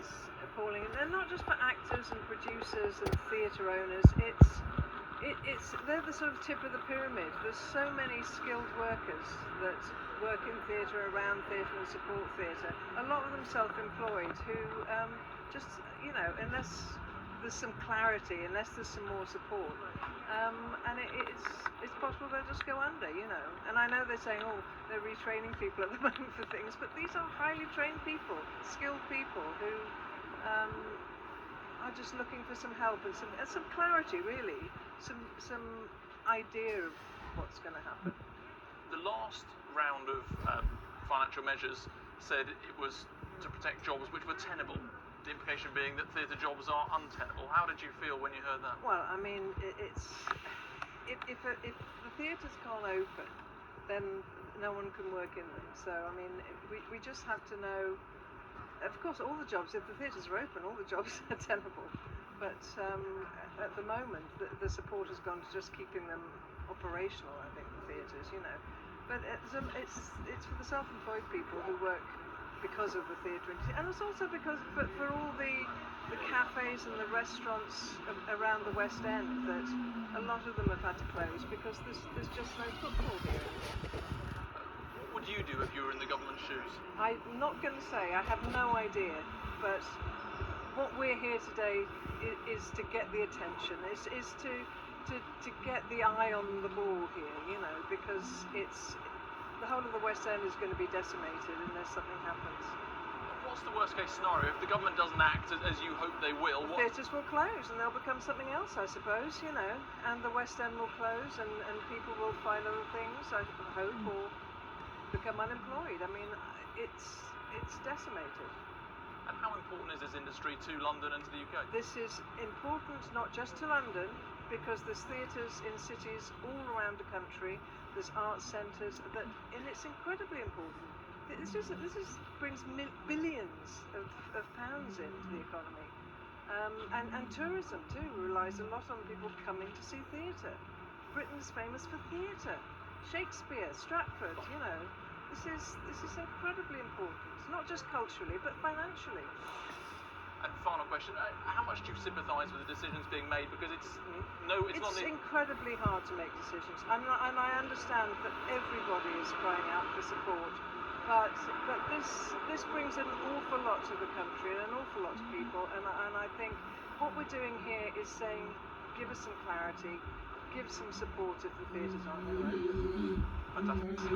is appalling, and not just for actors and producers and theatre owners. They're the sort of tip of the pyramid. There's so many skilled workers that work in theatre, around theatre, and support theatre. A lot of them self-employed who just, unless there's some clarity, unless there's some more support, and it's possible they'll just go under, And I know they're saying, they're retraining people at the moment for things, but these are highly trained people, skilled people who are just looking for some help and some clarity, really, some idea of what's going to happen. The last round of financial measures said it was to protect jobs which were tenable. The implication being that theatre jobs are untenable. How did you feel when you heard that? Well, I mean, if the theatres can't open, then no one can work in them. So, I mean, we just have to know. Of course, all the jobs, if the theatres are open, all the jobs are tenable. But at the moment, the support has gone to just keeping them operational, I think, the theatres, But it's for the self-employed people who work because of the theatre, and it's also because for all the cafes and the restaurants around the West End, that a lot of them have had to close because there's just no footfall here. What would you do if you were in the government's shoes? I'm not going to say. I have no idea, but what we're here today is to get the attention, is to get the eye on the ball here, because the whole of the West End is going to be decimated unless something happens. What's the worst case scenario? If the government doesn't act as you hope they will, the theatres will close and they'll become something else, I suppose, and the West End will close and people will find other things, I hope, or become unemployed. I mean, it's decimated. And how important is this industry to London and to the UK? This is important not just to London, because there's theatres in cities all around the country, there's arts centres, and it's incredibly important. This brings billions of pounds into the economy. And tourism too relies a lot on people coming to see theatre. Britain's famous for theatre. Shakespeare, Stratford, this is incredibly important, not just culturally, but financially. And final question, how much do you sympathise with the decisions being made? Because it's incredibly hard to make decisions, and I understand that everybody is crying out for support, but this brings an awful lot to the country and an awful lot to people, and I think what we're doing here is saying, give us some clarity, give some support if the theatres aren't open. Fantastic.